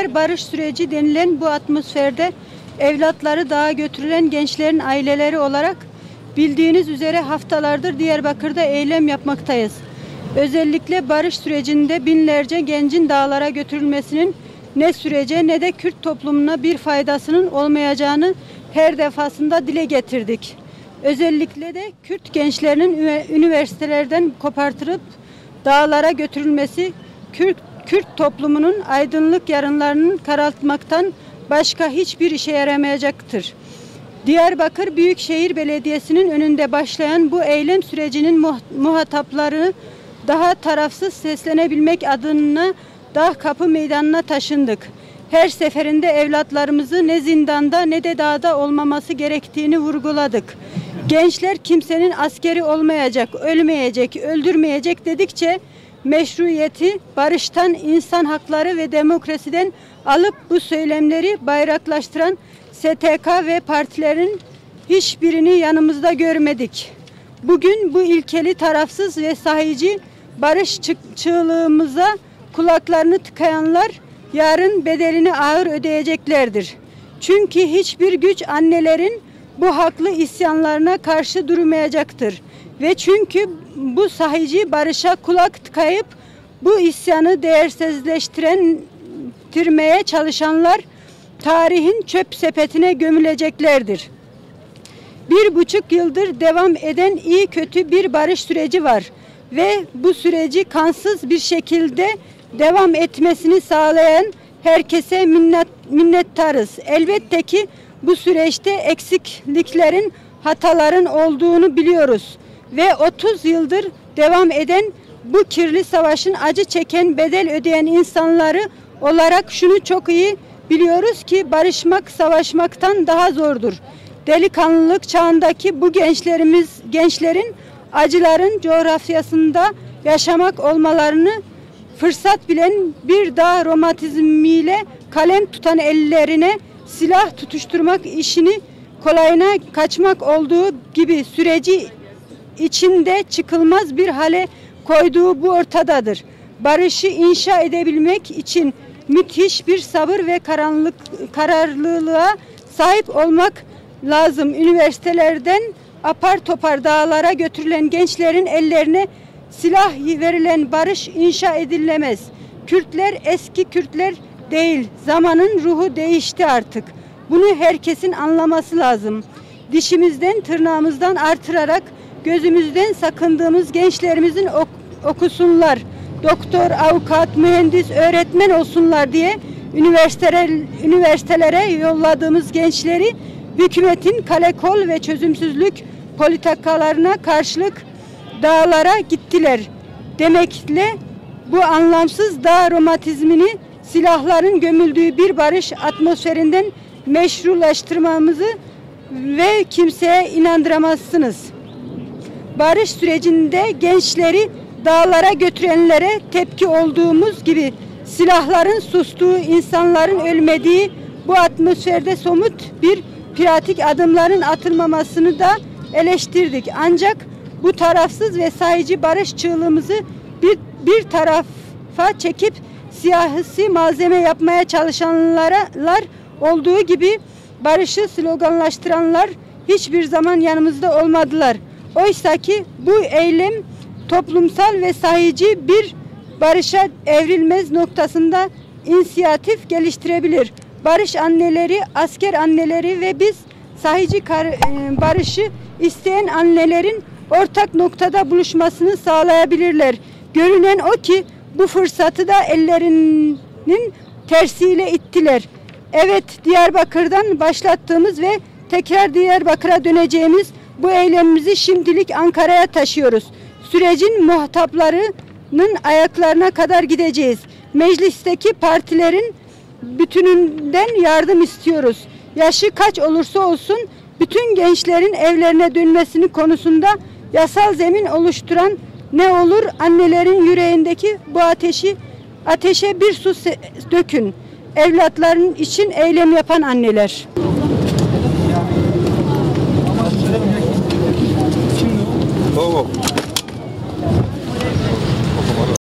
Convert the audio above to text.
Gençler barış süreci denilen bu atmosferde evlatları dağa götürülen gençlerin aileleri olarak bildiğiniz üzere haftalardır Diyarbakır'da eylem yapmaktayız. Özellikle barış sürecinde binlerce gencin dağlara götürülmesinin ne sürece ne de Kürt toplumuna bir faydasının olmayacağını her defasında dile getirdik. Özellikle de Kürt gençlerinin üniversitelerden kopartılıp dağlara götürülmesi Kürt toplumunun aydınlık yarınlarını karartmaktan başka hiçbir işe yaramayacaktır. Diyarbakır Büyükşehir Belediyesi'nin önünde başlayan bu eylem sürecinin muhatapları daha tarafsız seslenebilmek adına Dağ Kapı Meydanı'na taşındık. Her seferinde evlatlarımızı ne zindanda ne de dağda olmaması gerektiğini vurguladık. Gençler kimsenin askeri olmayacak, ölmeyecek, öldürmeyecek dedikçe meşruiyeti barıştan, insan hakları ve demokrasiden alıp bu söylemleri bayraklaştıran STK ve partilerin hiçbirini yanımızda görmedik. Bugün bu ilkeli, tarafsız ve sahici barış çığlığımıza kulaklarını tıkayanlar yarın bedelini ağır ödeyeceklerdir. Çünkü hiçbir güç annelerin bu haklı isyanlarına karşı durmayacaktır. Ve çünkü bu sahici barışa kulak tıkayıp bu isyanı değersizleştirmeye çalışanlar tarihin çöp sepetine gömüleceklerdir. 1,5 yıldır devam eden iyi kötü bir barış süreci var ve bu süreci kansız bir şekilde devam etmesini sağlayan herkese minnettarız. Elbette ki bu süreçte eksikliklerin, hataların olduğunu biliyoruz ve 30 yıldır devam eden bu kirli savaşın acı çeken, bedel ödeyen insanları olarak şunu çok iyi biliyoruz ki barışmak savaşmaktan daha zordur. Delikanlılık çağındaki bu gençlerin acıların coğrafyasında yaşamak olmalarını fırsat bilen bir dağ romatizmiyle kalem tutan ellerine silah tutuşturmak işini kolayına kaçmak olduğu gibi süreci içinde çıkılmaz bir hale koyduğu bu ortadadır. Barışı inşa edebilmek için müthiş bir sabır ve kararlılığa sahip olmak lazım. Üniversitelerden apar topar dağlara götürülen gençlerin ellerine silah verilen barış inşa edilemez. Kürtler eski Kürtler değil. Zamanın ruhu değişti artık. Bunu herkesin anlaması lazım. Dişimizden, tırnağımızdan artırarak gözümüzden sakındığımız gençlerimizin okusunlar. Doktor, avukat, mühendis, öğretmen olsunlar diye üniversitelere yolladığımız gençleri hükümetin kalekol ve çözümsüzlük politikalarına karşılık dağlara gittiler demekle bu anlamsız dağ romatizmini silahların gömüldüğü bir barış atmosferinden meşrulaştırmamızı ve kimseye inandıramazsınız. Barış sürecinde gençleri dağlara götürenlere tepki olduğumuz gibi silahların sustuğu, insanların ölmediği bu atmosferde somut bir pratik adımların atılmamasını da eleştirdik. Ancak bu tarafsız ve sahici barış çığlığımızı bir tarafa çekip siyasi malzeme yapmaya çalışanlar olduğu gibi barışı sloganlaştıranlar hiçbir zaman yanımızda olmadılar. Oysa ki bu eylem toplumsal ve sahici bir barışa evrilmez noktasında inisiyatif geliştirebilir. Barış anneleri, asker anneleri ve biz sahici barışı isteyen annelerin ortak noktada buluşmasını sağlayabilirler. Görünen o ki bu fırsatı da ellerinin tersiyle ittiler. Evet, Diyarbakır'dan başlattığımız ve tekrar Diyarbakır'a döneceğimiz bu eylemimizi şimdilik Ankara'ya taşıyoruz. Sürecin muhataplarının ayaklarına kadar gideceğiz. Meclisteki partilerin bütününden yardım istiyoruz. Yaşı kaç olursa olsun bütün gençlerin evlerine dönmesini konusunda yasal zemin oluşturan ne olur annelerin yüreğindeki bu ateşe bir su dökün. Evlatların için eylem yapan anneler.